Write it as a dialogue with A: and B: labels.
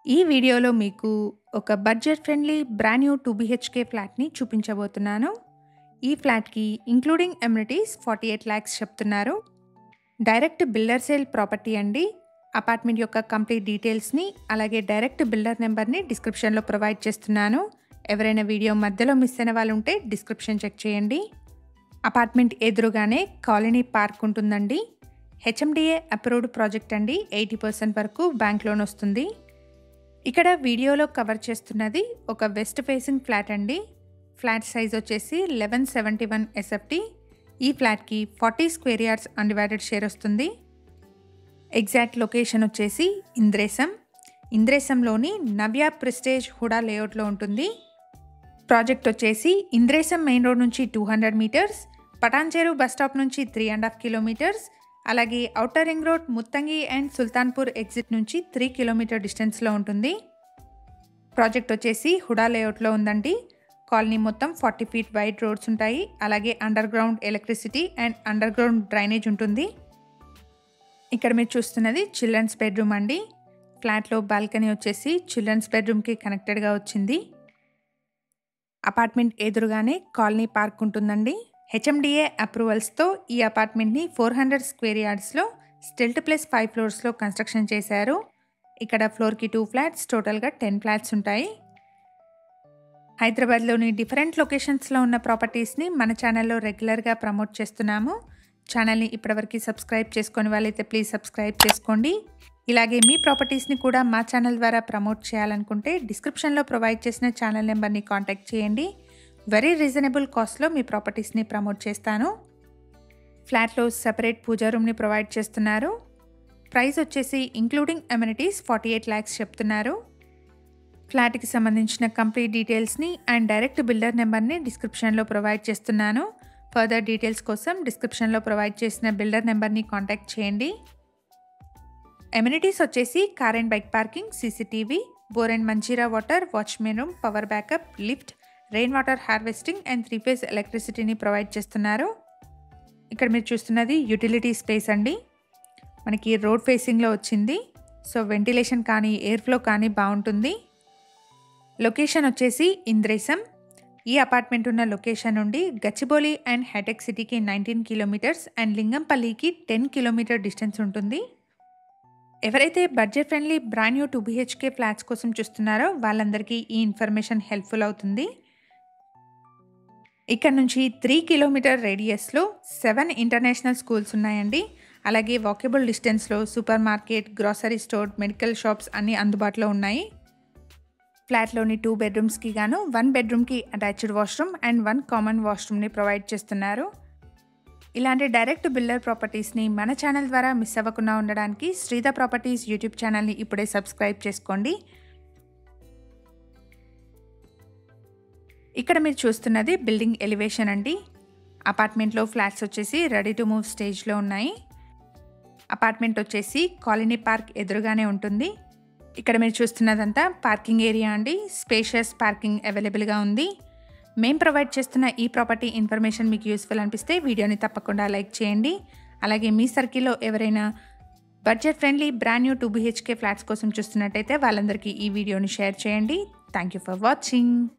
A: ఈ వీడియోలో మీకు ఒక budget friendly brand new 2 BHK ఫ్లాట్‌ని చూపించబోతున్నాను. ఈ ఫ్లాట్‌కి ఇంక్లూడింగ్ అమ్యూనిటీస్ 48 లాక్స్ చెప్తున్నారు. డైరెక్ట్ బిల్డర్ సేల్ ప్రాపర్టీ అండి. అపార్ట్మెంట్ యొక్క కంప్లీట్ డీటెయిల్స్‌ని అలాగే డైరెక్ట్ బిల్డర్ నెంబర్‌ని డిస్క్రిప్షన్‌లో ప్రొవైడ్ చేస్తున్నాను. ఎవరైనా వీడియో మధ్యలో మిస్ అయిన వాళ్ళు ఉంటే డిస్క్రిప్షన్ చెక్ చేయండి. అపార్ట్మెంట్ ఎదురుగానే కాలనీ పార్క్ ఉంటుందండి. హెచ్ఎండిఏ అప్రూవ్డ్ ప్రాజెక్ట్ అండి. 80% వరకు బ్యాంక్ లోన్ వస్తుంది. ఇక్కడ వీడియోలో కవర్ చేస్తున్నది ఒక వెస్ట్ ఫేసింగ్ ఫ్లాట్ అండి. ఫ్లాట్ సైజ్ వచ్చేసి 1171 ఎస్ఎఫ్టీ. ఈ ఫ్లాట్కి 40 స్క్వేర్ యార్డ్స్ అన్డివైడెడ్ షేర్ వస్తుంది. ఎగ్జాక్ట్ లొకేషన్ వచ్చేసి ఇంద్రేసంలోని నవ్య ప్రెస్టేజ్ హుడా లేఅవుట్లో ఉంటుంది. ప్రాజెక్ట్ వచ్చేసి ఇంద్రేసం మెయిన్ రోడ్ నుంచి 200 మీటర్స్, పటాన్చెరు బస్ స్టాప్ నుంచి 3.5 కిలోమీటర్స్, అలాగే outer ring road Muthangi and Sultanpur exit నుంచి 3 కిలోమీటర్ డిస్టెన్స్లో ఉంటుంది. ప్రాజెక్ట్ వచ్చేసి హుడా లేఅవుట్లో ఉందండి. కాలనీ మొత్తం 40 ఫీట్ వైడ్ రోడ్స్ ఉంటాయి. అలాగే under ground electricity and under ground drainage ఉంటుంది. ఇక్కడ మీరు చూస్తున్నది చిల్డ్రన్స్ బెడ్రూమ్ అండి. ఫ్లాట్లో బాల్కనీ వచ్చేసి చిల్డ్రన్స్ బెడ్రూమ్కి కనెక్టెడ్గా వచ్చింది. అపార్ట్మెంట్ ఎదురుగానే కాలనీ పార్క్ ఉంటుందండి. హెచ్ఎండిఏ అప్రూవల్స్తో ఈ అపార్ట్మెంట్ని 400 స్క్వేర్ యార్డ్స్లో స్టిల్ట్ ప్లస్ 5 ఫ్లోర్స్లో కన్స్ట్రక్షన్ చేశారు. ఇక్కడ ఫ్లోర్కి 2 ఫ్లాట్స్, టోటల్గా 10 ఫ్లాట్స్ ఉంటాయి. హైదరాబాద్లోని డిఫరెంట్ లొకేషన్స్లో ఉన్న ప్రాపర్టీస్ని మన ఛానల్లో రెగ్యులర్గా ప్రమోట్ చేస్తున్నాము. ఛానల్ని ఇప్పటివరకు సబ్స్క్రైబ్ చేసుకొని వాళ్ళైతే ప్లీజ్ సబ్స్క్రైబ్ చేసుకోండి. ఇలాగే మీ ప్రాపర్టీస్ని కూడా మా ఛానల్ ద్వారా ప్రమోట్ చేయాలనుకుంటే డిస్క్రిప్షన్లో ప్రొవైడ్ చేసిన ఛానల్ నెంబర్ని కాంటాక్ట్ చేయండి. వెరీ రీజనబుల్ కాస్ట్లో మీ ప్రాపర్టీస్ని ప్రమోట్ చేస్తాను. ఫ్లాట్లో సపరేట్ పూజా రూమ్ని ప్రొవైడ్ చేస్తున్నారు. ప్రైస్ వచ్చేసి ఇంక్లూడింగ్ అమ్యూనిటీస్ 48 లాక్స్ చెప్తున్నారు. ఫ్లాట్కి సంబంధించిన కంప్లీట్ డీటెయిల్స్ని అండ్ డైరెక్ట్ బిల్డర్ నెంబర్ని డిస్క్రిప్షన్లో ప్రొవైడ్ చేస్తున్నాను. ఫర్దర్ డీటెయిల్స్ కోసం డిస్క్రిప్షన్లో ప్రొవైడ్ చేసిన బిల్డర్ నెంబర్ని కాంటాక్ట్ చేయండి. అమ్యూనిటీస్ వచ్చేసి car and bike parking, CCTV, bore and Manjeera water, watchmen room, power backup, lift, rain water harvesting and 3 phase ఎలక్ట్రిసిటీని ప్రొవైడ్ చేస్తున్నారు. ఇక్కడ మీరు చూస్తున్నది యూటిలిటీ స్పేస్ అండి. మనకి రోడ్ ఫేసింగ్లో వచ్చింది. సో వెంటిలేషన్ కానీ ఎయిర్ ఫ్లో కానీ బాగుంటుంది. లొకేషన్ వచ్చేసి ఇంద్రేసం. ఈ అపార్ట్మెంట్ ఉన్న లొకేషన్ నుండి గచ్చిబౌలి అండ్ హైటెక్ సిటీకి 19 కిలోమీటర్స్ అండ్ లింగంపల్లికి 10 కిలోమీటర్ డిస్టెన్స్ ఉంటుంది. ఎవరైతే budget friendly brand new 2 BHK flats కోసం చూస్తున్నారో వాళ్ళందరికీ ఈ ఇన్ఫర్మేషన్ హెల్ప్ఫుల్ అవుతుంది. ఇక్కడ నుంచి 3 కిలోమీటర్ రేడియస్లో 7 ఇంటర్నేషనల్ స్కూల్స్ ఉన్నాయండి. అలాగే వాకబుల్ డిస్టెన్స్లో super market, grocery store, medical shops అన్నీ అందుబాటులో ఉన్నాయి. ఫ్లాట్లోని 2 బెడ్రూమ్స్కి గాను 1 బెడ్రూమ్కి అటాచ్డ్ వాష్రూమ్ అండ్ 1 కామన్ వాష్రూమ్ని ప్రొవైడ్ చేస్తున్నారు. ఇలాంటి డైరెక్ట్ బిల్డర్ ప్రాపర్టీస్ని మన ఛానల్ ద్వారా మిస్ అవ్వకుండా ఉండడానికి శ్రీధ ప్రాపర్టీస్ యూట్యూబ్ ఛానల్ని ఇప్పుడే సబ్స్క్రైబ్ చేసుకోండి. ఇక్కడ మీరు చూస్తున్నది బిల్డింగ్ ఎలివేషన్ అండి. అపార్ట్మెంట్లో ఫ్లాట్స్ వచ్చేసి రెడీ టు మూవ్ స్టేజ్లో ఉన్నాయి. అపార్ట్మెంట్ వచ్చేసి కాలనీ పార్క్ ఎదురుగానే ఉంటుంది. ఇక్కడ మీరు చూస్తున్నదంతా పార్కింగ్ ఏరియా అండి. స్పేషియస్ పార్కింగ్ అవైలబుల్గా ఉంది. మేము ప్రొవైడ్ చేస్తున్న ఈ ప్రాపర్టీ ఇన్ఫర్మేషన్ మీకు యూస్ఫుల్ అనిపిస్తే వీడియోని తప్పకుండా లైక్ చేయండి. అలాగే మీ సర్కిల్లో ఎవరైనా budget friendly brand new 2 BHK flats కోసం చూస్తున్నట్టయితే వాళ్ళందరికీ ఈ వీడియోని షేర్ చేయండి. Thank you for watching.